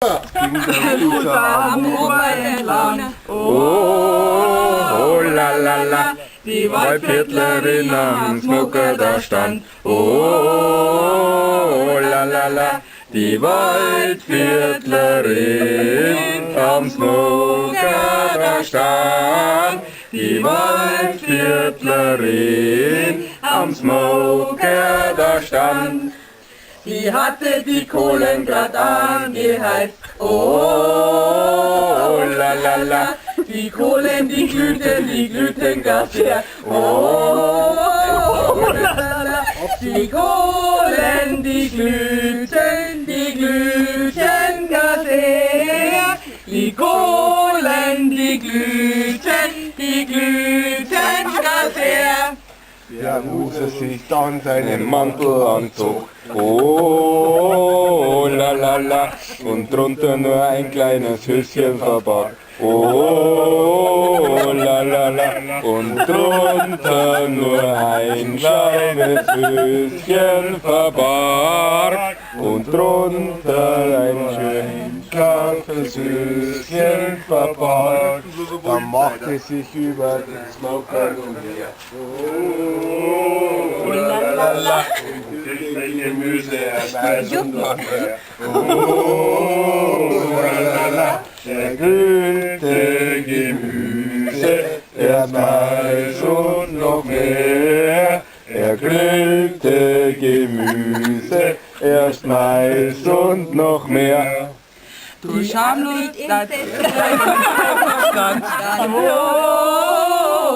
Oh, la la la, die Waldviertlerin am Smoker da stand. Oh, la la la, die Waldviertlerin am Smoker da stand. Die Waldviertlerin am Smoker da stand. Die hatte die Kohlen grad angeheizt. Oh, la la la, die Kohlen, die glühten grad sehr. Oh, la la la, die Kohlen, die glühten grad sehr. Die Kohlen, die glühten grad sehr. Der Muse sich dann seinen Mantel anzog. Oh, la la la, und drunter nur ein kleines Höschen verbarg. Oh, la la la, und drunter nur ein kleines Höschen verbarg. Und drunter ein schön scharfes Höschen verbarg. Da machte sich über den Smoker umher. Oh, la la la, Gemüse erweisen noch mehr. Oh, la la la, der grünte Gemüse, erst Mais und noch mehr. Er grünte Gemüse, erst Mais und noch mehr. Du schamlos, das oh,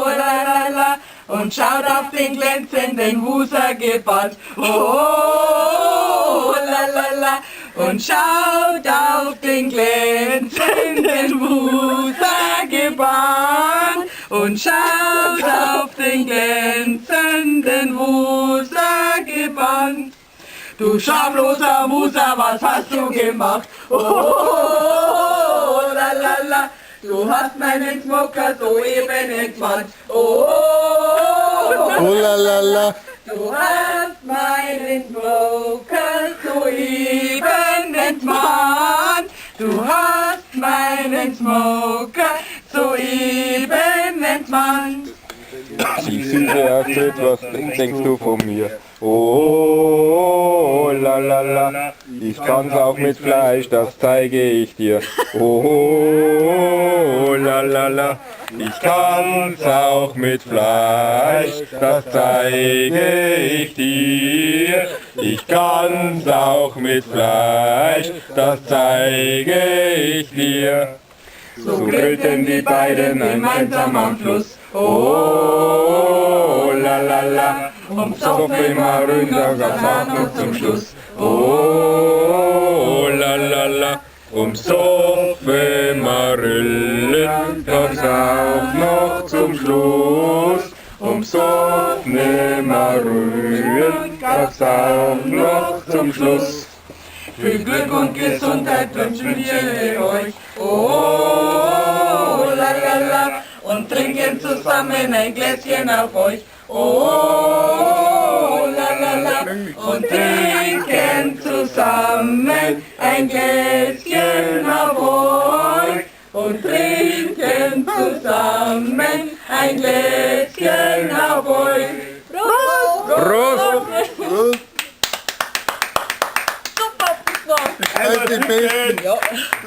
la la la, und schaut auf den glänzenden Wusergeband. Oh, la la la, und schaut auf den glänzenden Wusergeband. Und schaut auf den glänzenden Wusergeband. Du schamloser Muser, was hast du gemacht? Oh, la la la, du hast meinen Smoker soeben entmannt. Oh, la la la, du hast meinen Smoker soeben entmannt. Du hast meinen Smoker soeben entmannt. die Süße erzählt, was denkst du von mir? Oh, la la la, ich kann's auch mit Fleisch, das zeige ich dir. Oh, la la la, ich kann's auch mit Fleisch, das zeige ich dir. Ich kann's auch mit Fleisch, das zeige ich dir. So grillten die beiden gemeinsam am Fluss. Oh, la la la, und Soffen immer runter, gab's auch noch zum Schluss. Oh, la la la, Sofe Marillen gab's auch noch zum Schluss. Sofe Marillen gab's auch noch zum Schluss. Viel Glück und Gesundheit wünschen wir euch. Oh, la la la, und trinken zusammen ein Gläschen auf euch. Oh, la la la, und trinken zusammen ein Gläschen auf euch. Und trinken zusammen ein Gläschen auf euch. Prost! Prost! Ja,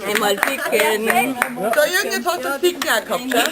einmal picken. Der Jürgen hat das Picken auch gehabt, ja?